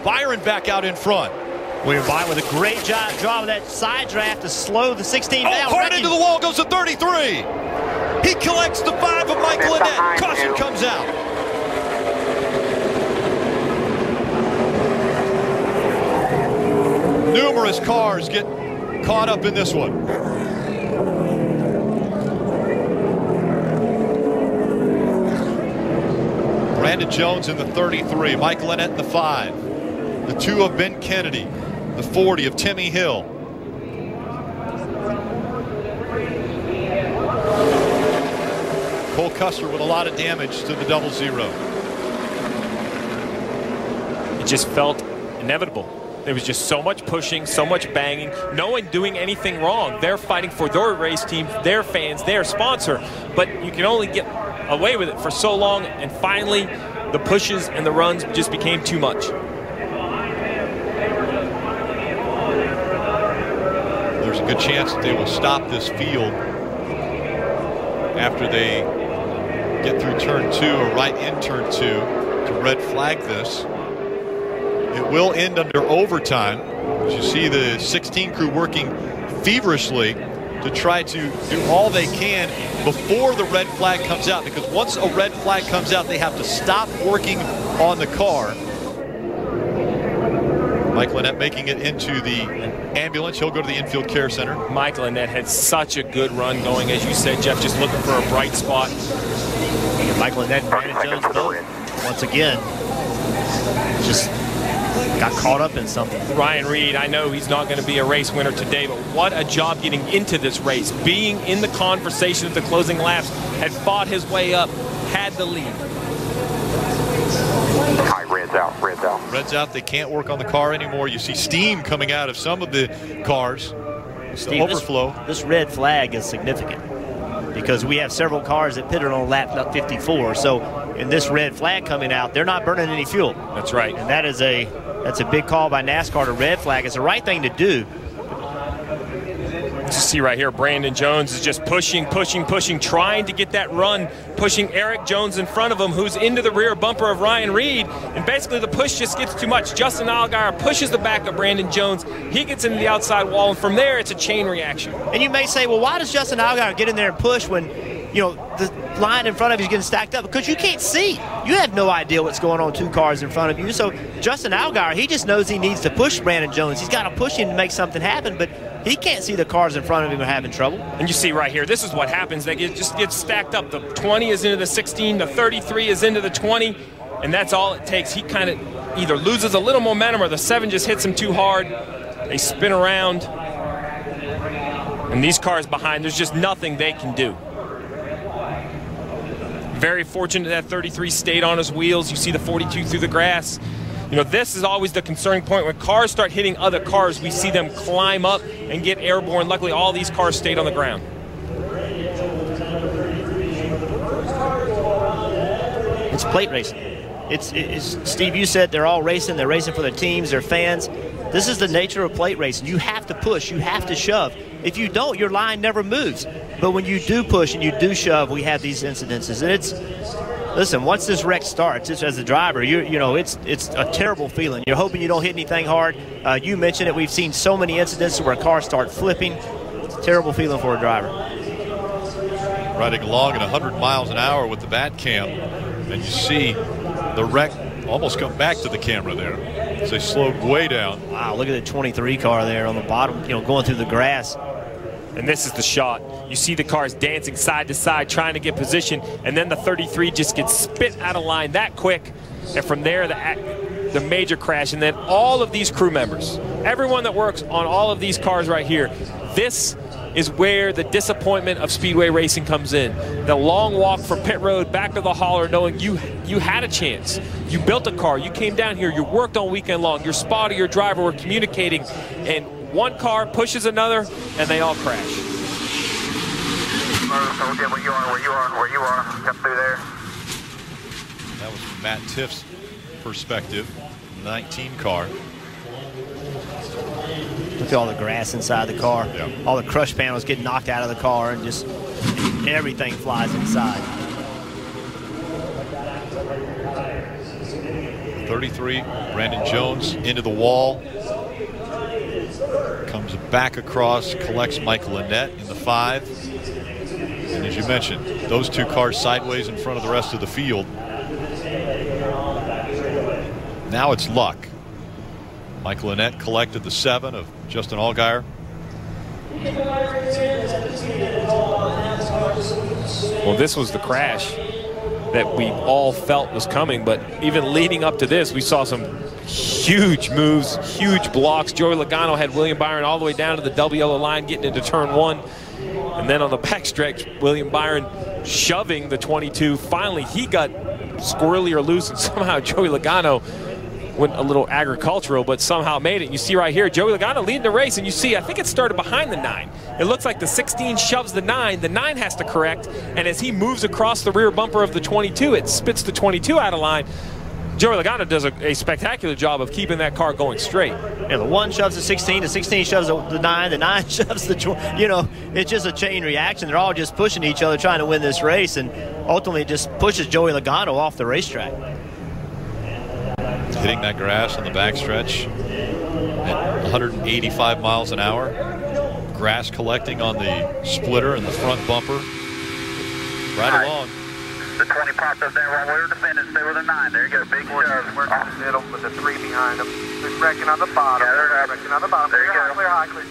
Byron back out in front. William Byron with a great job of that side draft to slow the 16 down. Hard into the wall goes the 33. He collects the 5 of Michael Annett. Caution comes out. Numerous cars get caught up in this one. Brandon Jones in the 33, Michael Annett in the 5, the 2 of Ben Kennedy, the 40 of Timmy Hill. Cole Custer with a lot of damage to the 00. It just felt inevitable. There was just so much pushing, so much banging, no one doing anything wrong. They're fighting for their race team, their fans, their sponsor, but you can only get away with it for so long, and finally the pushes and the runs just became too much. There's a good chance that they will stop this field after they get through turn 2 or right in turn 2 to red flag this. It will end under overtime. As you see the 16 crew working feverishly to try to do all they can before the red flag comes out, because once a red flag comes out, they have to stop working on the car. Michael Annett making it into the ambulance. He'll go to the infield care center. Michael Annett had such a good run going, as you said, Jeff, just looking for a bright spot. And Michael Annett and Brandon Jones both, once again, just got caught up in something. Ryan Reed, I know he's not going to be a race winner today, but what a job getting into this race. Being in the conversation at the closing laps, had fought his way up, had the lead. Hi, red's out, red's out. Red's out. They can't work on the car anymore. You see steam coming out of some of the cars. Steve, overflow. This red flag is significant because we have several cars that pitted on lap 54. So in this red flag coming out, they're not burning any fuel. That's right. And that's a big call by NASCAR to red flag. It's the right thing to do. You see right here, Brandon Jones is just pushing, trying to get that run, pushing Eric Jones in front of him, who's into the rear bumper of Ryan Reed, and basically the push just gets too much. Justin Allgaier pushes the back of Brandon Jones. He gets into the outside wall, and from there, it's a chain reaction. And you may say, well, why does Justin Allgaier get in there and push when, you know, the line in front of you is getting stacked up? Because you can't see. You have no idea what's going on 2 cars in front of you. So Justin Allgaier, he just knows he needs to push Brandon Jones. He's got to push him to make something happen, but he can't see the cars in front of him are having trouble. And you see right here, this is what happens. They just get stacked up. The 20 is into the 16, the 33 is into the 20, and that's all it takes. He kind of either loses a little momentum or the 7 just hits him too hard. They spin around, and these cars behind, there's just nothing they can do. Very fortunate that 33 stayed on his wheels. You see the 42 through the grass. You know, this is always the concerning point. When cars start hitting other cars, we see them climb up and get airborne. Luckily, all these cars stayed on the ground. It's plate racing. It's Steve, you said they're all racing. They're racing for their teams, their fans. This is the nature of plate racing. You have to push. You have to shove. If you don't, your line never moves. But when you do push and you do shove, we have these incidences. And it's, listen, once this wreck starts, it's, as a driver, you know, it's a terrible feeling. You're hoping you don't hit anything hard. You mentioned it. We've seen so many incidents where cars start flipping. It's a terrible feeling for a driver. Riding along at 100 miles an hour with the bat cam, and you see the wreck almost come back to the camera there as they slowed way down. Wow, look at the 23 car there on the bottom, you know, going through the grass. And this is the shot. You see the cars dancing side to side, trying to get position, and then the 33 just gets spit out of line that quick. And from there, the major crash. And then all of these crew members, everyone that works on all of these cars right here, this is where the disappointment of speedway racing comes in. The long walk from pit road back to the hauler, knowing you had a chance. You built a car, you came down here, you worked all weekend long, your spotter, your driver were communicating, and one car pushes another, and they all crash. We'll get where you are, up through there. That was from Matt Tiff's perspective, 19 car. Look at all the grass inside the car. Yeah. All the crush panels get knocked out of the car, and just everything flies inside. 33. Brandon Jones into the wall. Comes back across, collects Michael Annett in the 5. And as you mentioned, those two cars sideways in front of the rest of the field. Now it's luck. Michael Annett collected the 7 of Justin Allgaier. Well, this was the crash that we all felt was coming, but even leading up to this, we saw some huge moves, huge blocks. Joey Logano had William Byron all the way down to the double yellow line, getting into turn 1. And then on the backstretch, William Byron shoving the 22. Finally, he got squirrely or loose, and somehow Joey Logano went a little agricultural, but somehow made it. You see right here, Joey Logano leading the race, and you see, I think it started behind the 9. It looks like the 16 shoves the 9. The 9 has to correct, and as he moves across the rear bumper of the 22, it spits the 22 out of line. Joey Logano does a spectacular job of keeping that car going straight. Yeah, the 1 shoves the 16, the 16 shoves the 9, the 9 shoves the 20. You know, it's just a chain reaction. They're all just pushing each other, trying to win this race, and ultimately it just pushes Joey Logano off the racetrack. Hitting that grass on the backstretch at 185 miles an hour. Grass collecting on the splitter and the front bumper. Right along. The 20 popped up there while we were defending. Stay with the 9. There you go. Big shove. Working in the middle with the 3 behind them. Just wrecking on the bottom. Yeah, they're wrecking on the bottom. There you go. Clear high, clear.